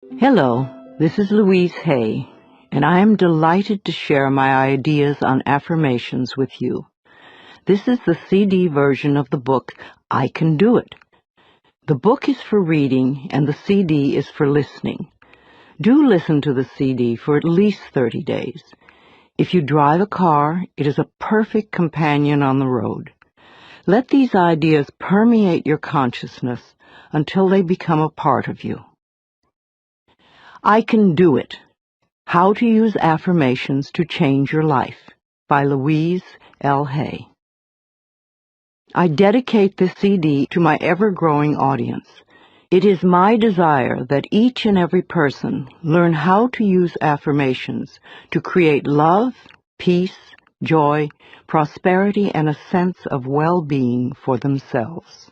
Hello, this is Louise Hay, and I am delighted to share my ideas on affirmations with you. This is the CD version of the book, I Can Do It. The book is for reading, and the CD is for listening. Do listen to the CD for at least 30 days. If you drive a car, it is a perfect companion on the road. Let these ideas permeate your consciousness until they become a part of you. I Can Do It. How to Use Affirmations to Change Your Life by Louise L. Hay. I dedicate this CD to my ever-growing audience. It is my desire that each and every person learn how to use affirmations to create love, peace, joy, prosperity, and a sense of well-being for themselves.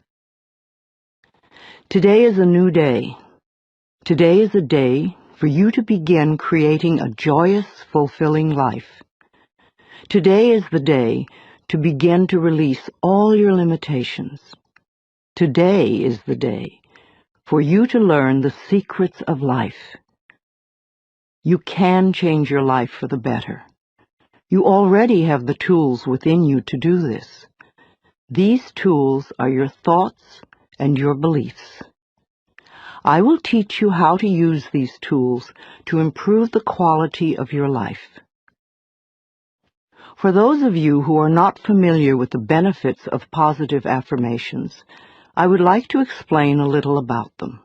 Today is a new day. Today is a day for you to begin creating a joyous, fulfilling life. Today is the day to begin to release all your limitations. Today is the day for you to learn the secrets of life. You can change your life for the better. You already have the tools within you to do this. These tools are your thoughts and your beliefs. I will teach you how to use these tools to improve the quality of your life. For those of you who are not familiar with the benefits of positive affirmations, I would like to explain a little about them.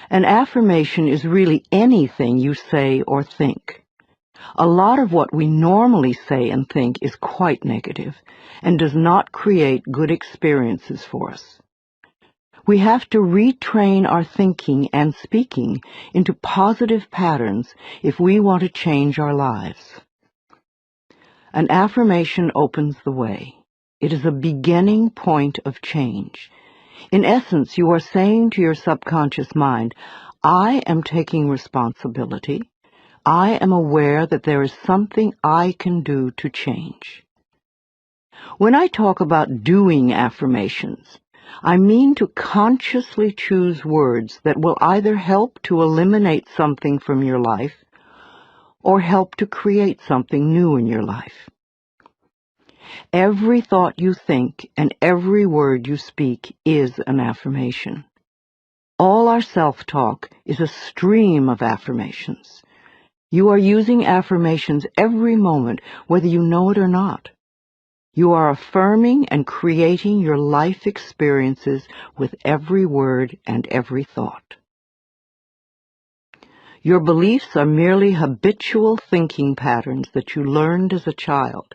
An affirmation is really anything you say or think. A lot of what we normally say and think is quite negative and does not create good experiences for us. We have to retrain our thinking and speaking into positive patterns if we want to change our lives. An affirmation opens the way. It is a beginning point of change. In essence, you are saying to your subconscious mind, I am taking responsibility. I am aware that there is something I can do to change. When I talk about doing affirmations, I mean to consciously choose words that will either help to eliminate something from your life or help to create something new in your life. Every thought you think and every word you speak is an affirmation. All our self-talk is a stream of affirmations. You are using affirmations every moment, whether you know it or not. You are affirming and creating your life experiences with every word and every thought. Your beliefs are merely habitual thinking patterns that you learned as a child.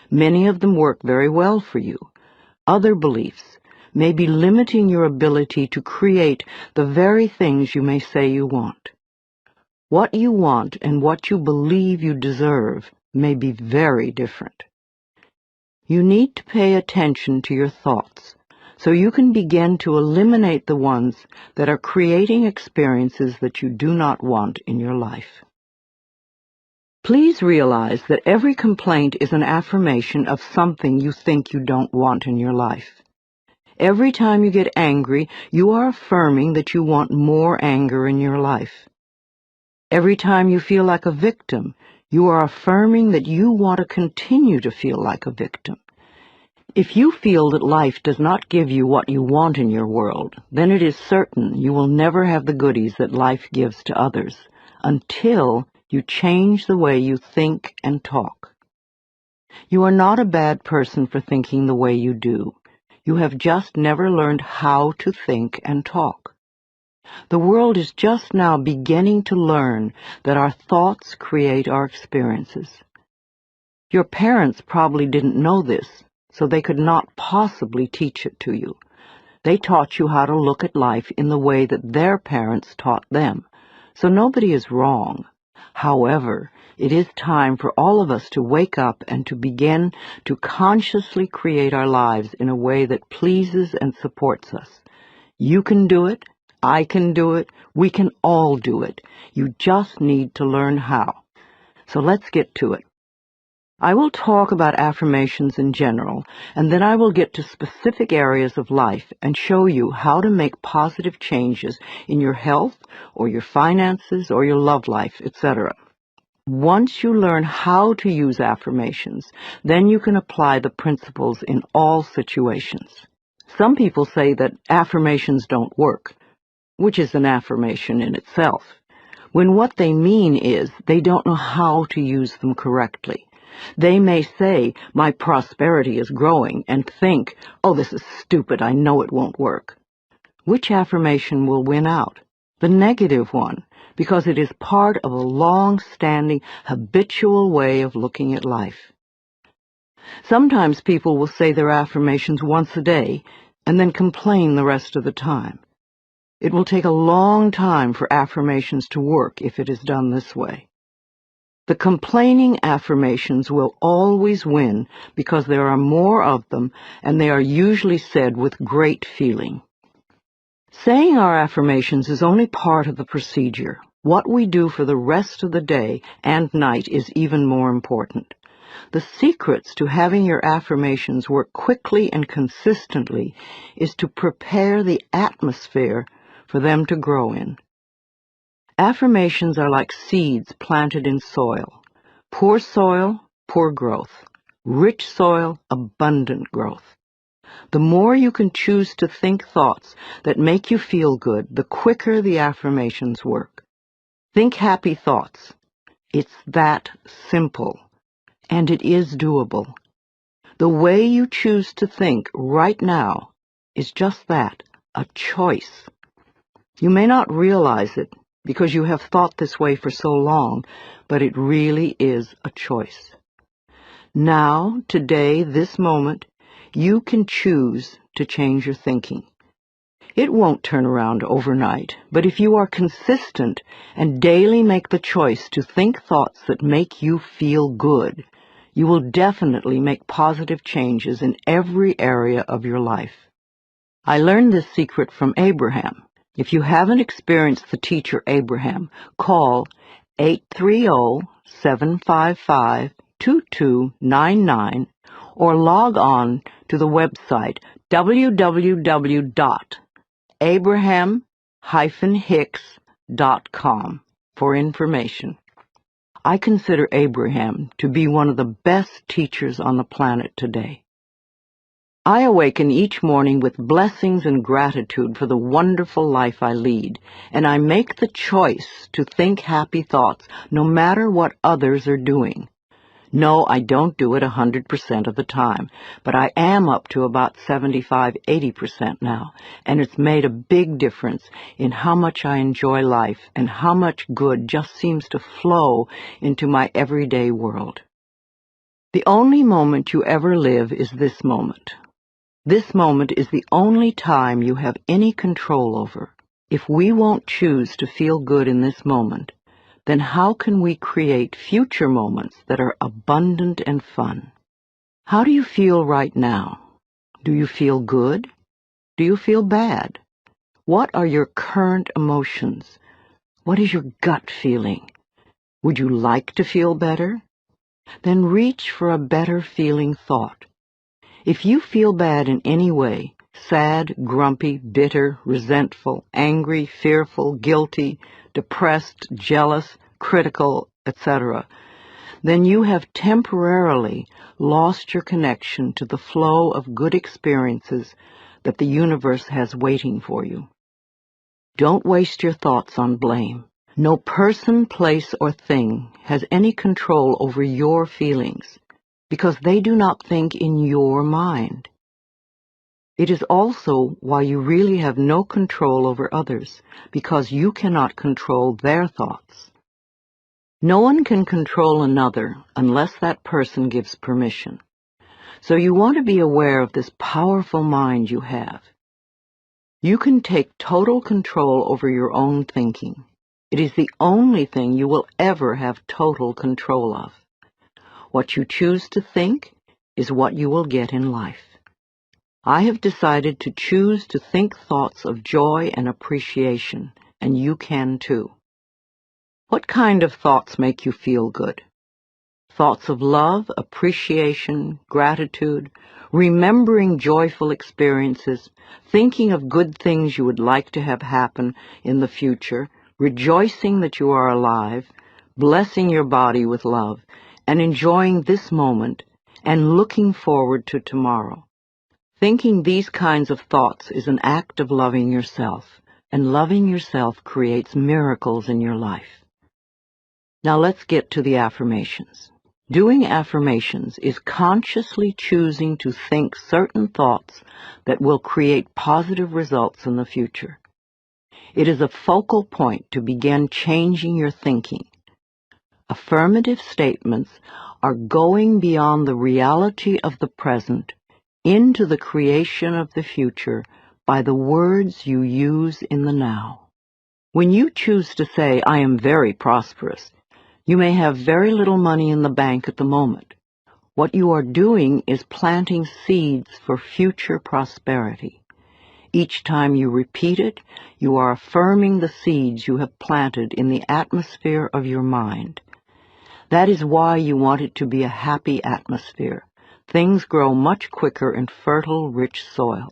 Many of them work very well for you. Other beliefs may be limiting your ability to create the very things you may say you want. What you want and what you believe you deserve may be very different. You need to pay attention to your thoughts so you can begin to eliminate the ones that are creating experiences that you do not want in your life. Please realize that every complaint is an affirmation of something you think you don't want in your life. Every time you get angry, you are affirming that you want more anger in your life. Every time you feel like a victim, you are affirming that you want to continue to feel like a victim. If you feel that life does not give you what you want in your world, then it is certain you will never have the goodies that life gives to others until you change the way you think and talk. You are not a bad person for thinking the way you do. You have just never learned how to think and talk. The world is just now beginning to learn that our thoughts create our experiences. Your parents probably didn't know this, so they could not possibly teach it to you. They taught you how to look at life in the way that their parents taught them, so nobody is wrong. However, it is time for all of us to wake up and to begin to consciously create our lives in a way that pleases and supports us. You can do it. I can do it. We can all do it. You just need to learn how. So let's get to it. I will talk about affirmations in general, and then I will get to specific areas of life and show you how to make positive changes in your health or your finances or your love life, etc. Once you learn how to use affirmations, then you can apply the principles in all situations. Some people say that affirmations don't work, which is an affirmation in itself, when what they mean is they don't know how to use them correctly. They may say, "My prosperity is growing," and think, "Oh, this is stupid, I know it won't work." Which affirmation will win out? The negative one, because it is part of a long-standing, habitual way of looking at life. Sometimes people will say their affirmations once a day and then complain the rest of the time. It will take a long time for affirmations to work if it is done this way. The complaining affirmations will always win because there are more of them and they are usually said with great feeling. Saying our affirmations is only part of the procedure. What we do for the rest of the day and night is even more important. The secrets to having your affirmations work quickly and consistently is to prepare the atmosphere for them to grow in. Affirmations are like seeds planted in soil. Poor soil, poor growth. Rich soil, abundant growth. The more you can choose to think thoughts that make you feel good, the quicker the affirmations work. Think happy thoughts. It's that simple, and it is doable. The way you choose to think right now is just that, a choice. You may not realize it because you have thought this way for so long, but it really is a choice. Now, today, this moment, you can choose to change your thinking. It won't turn around overnight, but if you are consistent and daily make the choice to think thoughts that make you feel good, you will definitely make positive changes in every area of your life. I learned this secret from Abraham. If you haven't experienced the teacher Abraham, call 830-755-2299 or log on to the website www.abraham-hicks.com for information. I consider Abraham to be one of the best teachers on the planet today. I awaken each morning with blessings and gratitude for the wonderful life I lead, and I make the choice to think happy thoughts no matter what others are doing. No, I don't do it 100% of the time, but I am up to about 75–80% now, and it's made a big difference in how much I enjoy life and how much good just seems to flow into my everyday world. The only moment you ever live is this moment. This moment is the only time you have any control over. If we won't choose to feel good in this moment, then how can we create future moments that are abundant and fun? How do you feel right now? Do you feel good? Do you feel bad? What are your current emotions? What is your gut feeling? Would you like to feel better? Then reach for a better feeling thought. If you feel bad in any way, sad, grumpy, bitter, resentful, angry, fearful, guilty, depressed, jealous, critical, etc., then you have temporarily lost your connection to the flow of good experiences that the universe has waiting for you. Don't waste your thoughts on blame. No person, place, or thing has any control over your feelings, because they do not think in your mind. It is also why you really have no control over others, because you cannot control their thoughts. No one can control another unless that person gives permission. So you want to be aware of this powerful mind you have. You can take total control over your own thinking. It is the only thing you will ever have total control of. What you choose to think is what you will get in life. I have decided to choose to think thoughts of joy and appreciation, and you can too. What kind of thoughts make you feel good? Thoughts of love, appreciation, gratitude, remembering joyful experiences, thinking of good things you would like to have happen in the future, rejoicing that you are alive, blessing your body with love, and enjoying this moment, and looking forward to tomorrow. Thinking these kinds of thoughts is an act of loving yourself, and loving yourself creates miracles in your life. Now let's get to the affirmations. Doing affirmations is consciously choosing to think certain thoughts that will create positive results in the future. It is a focal point to begin changing your thinking. Affirmative statements are going beyond the reality of the present into the creation of the future by the words you use in the now. When you choose to say, "I am very prosperous," you may have very little money in the bank at the moment. What you are doing is planting seeds for future prosperity. Each time you repeat it, you are affirming the seeds you have planted in the atmosphere of your mind. That is why you want it to be a happy atmosphere. Things grow much quicker in fertile, rich soil.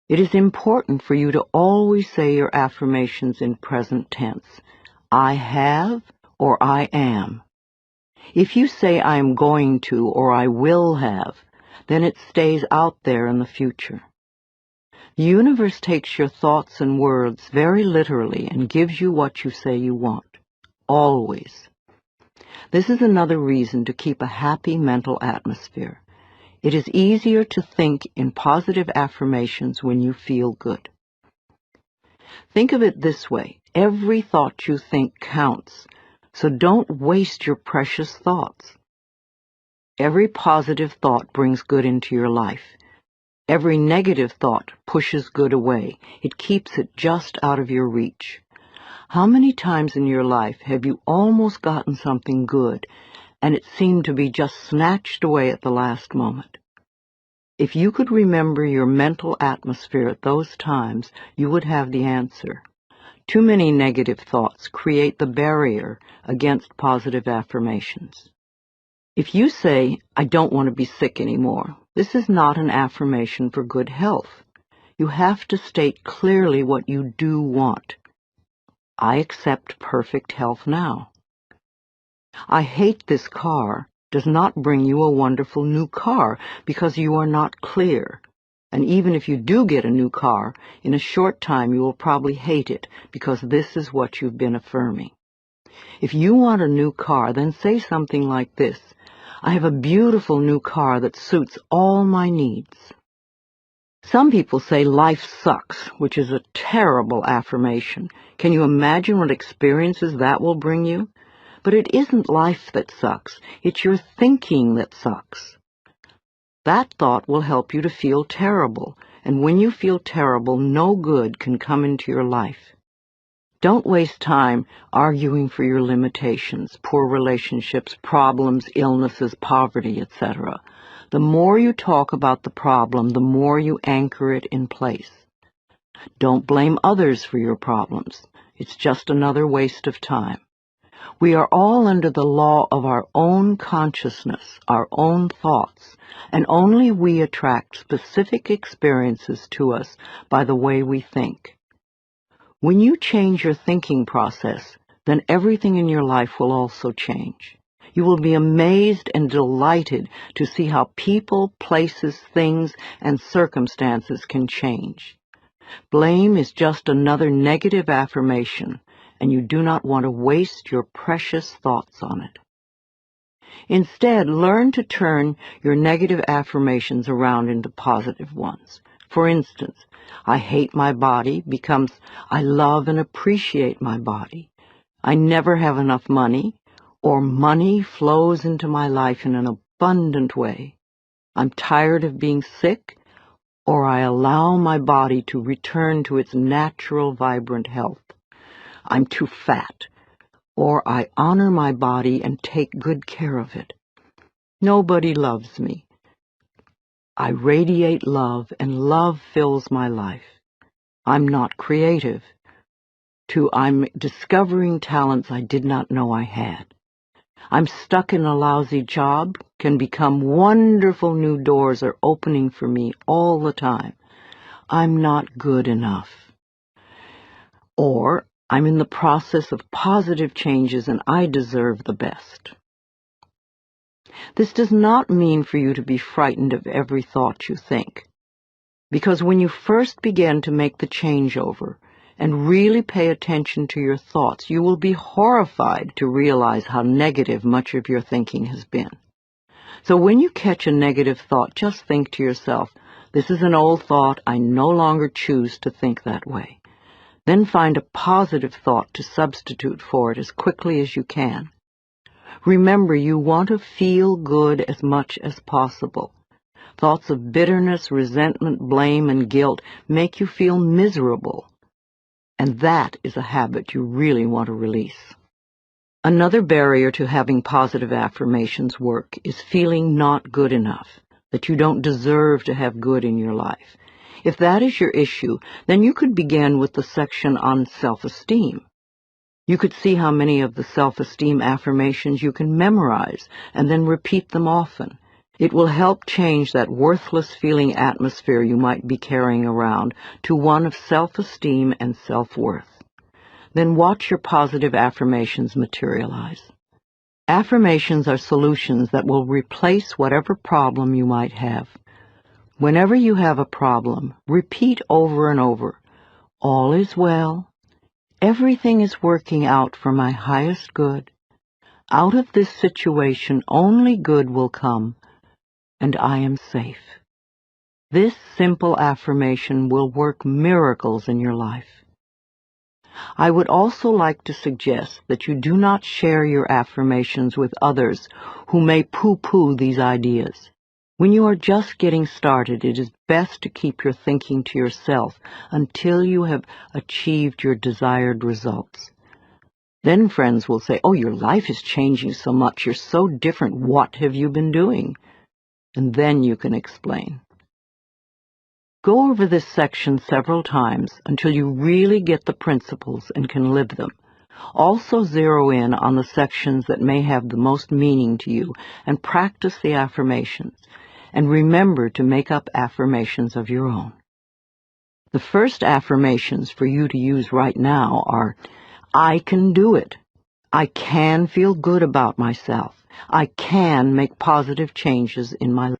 It is important for you to always say your affirmations in present tense. I have or I am. If you say I am going to or I will have, then it stays out there in the future. The universe takes your thoughts and words very literally and gives you what you say you want. Always. This is another reason to keep a happy mental atmosphere. It is easier to think in positive affirmations when you feel good. Think of it this way. Every thought you think counts. So don't waste your precious thoughts. Every positive thought brings good into your life. Every negative thought pushes good away. It keeps it just out of your reach. How many times in your life have you almost gotten something good, and it seemed to be just snatched away at the last moment? If you could remember your mental atmosphere at those times, you would have the answer. Too many negative thoughts create the barrier against positive affirmations. If you say, "I don't want to be sick anymore," this is not an affirmation for good health. You have to state clearly what you do want. I accept perfect health now. I hate this car does not bring you a wonderful new car because you are not clear. And even if you do get a new car, in a short time you will probably hate it because this is what you've been affirming. If you want a new car, then say something like this: I have a beautiful new car that suits all my needs. Some people say life sucks, which is a terrible affirmation. Can you imagine what experiences that will bring you? But it isn't life that sucks. It's your thinking that sucks. That thought will help you to feel terrible, and when you feel terrible, no good can come into your life. Don't waste time arguing for your limitations, poor relationships, problems, illnesses, poverty, etc. The more you talk about the problem, the more you anchor it in place. Don't blame others for your problems. It's just another waste of time. We are all under the law of our own consciousness, our own thoughts, and only we attract specific experiences to us by the way we think. When you change your thinking process, then everything in your life will also change. You will be amazed and delighted to see how people, places, things, and circumstances can change. Blame is just another negative affirmation, and you do not want to waste your precious thoughts on it. Instead, learn to turn your negative affirmations around into positive ones. For instance, I hate my body becomes I love and appreciate my body. I never have enough money, or money flows into my life in an abundant way. I'm tired of being sick, or I allow my body to return to its natural, vibrant health. I'm too fat, or I honor my body and take good care of it. Nobody loves me. I radiate love, and love fills my life. I'm not creative. I'm discovering talents I did not know I had. I'm stuck in a lousy job can become wonderful new doors are opening for me all the time. I'm not good enough. Or I'm in the process of positive changes and I deserve the best. This does not mean for you to be frightened of every thought you think, because when you first begin to make the changeover and really pay attention to your thoughts, you will be horrified to realize how negative much of your thinking has been. So when you catch a negative thought, just think to yourself, this is an old thought, I no longer choose to think that way. Then find a positive thought to substitute for it as quickly as you can. Remember, you want to feel good as much as possible. Thoughts of bitterness, resentment, blame, and guilt make you feel miserable. And that is a habit you really want to release. Another barrier to having positive affirmations work is feeling not good enough, that you don't deserve to have good in your life. If that is your issue, then you could begin with the section on self-esteem. You could see how many of the self-esteem affirmations you can memorize and then repeat them often. It will help change that worthless feeling atmosphere you might be carrying around to one of self-esteem and self-worth. Then watch your positive affirmations materialize. Affirmations are solutions that will replace whatever problem you might have. Whenever you have a problem, repeat over and over, all is well, everything is working out for my highest good, out of this situation only good will come, and I am safe. This simple affirmation will work miracles in your life. I would also like to suggest that you do not share your affirmations with others who may pooh-pooh these ideas. When you are just getting started, it is best to keep your thinking to yourself until you have achieved your desired results. Then friends will say, oh, your life is changing so much, you're so different, what have you been doing? And then you can explain. Go over this section several times until you really get the principles and can live them. Also zero in on the sections that may have the most meaning to you and practice the affirmations. And remember to make up affirmations of your own. The first affirmations for you to use right now are, I can do it. I can feel good about myself. I can make positive changes in my life.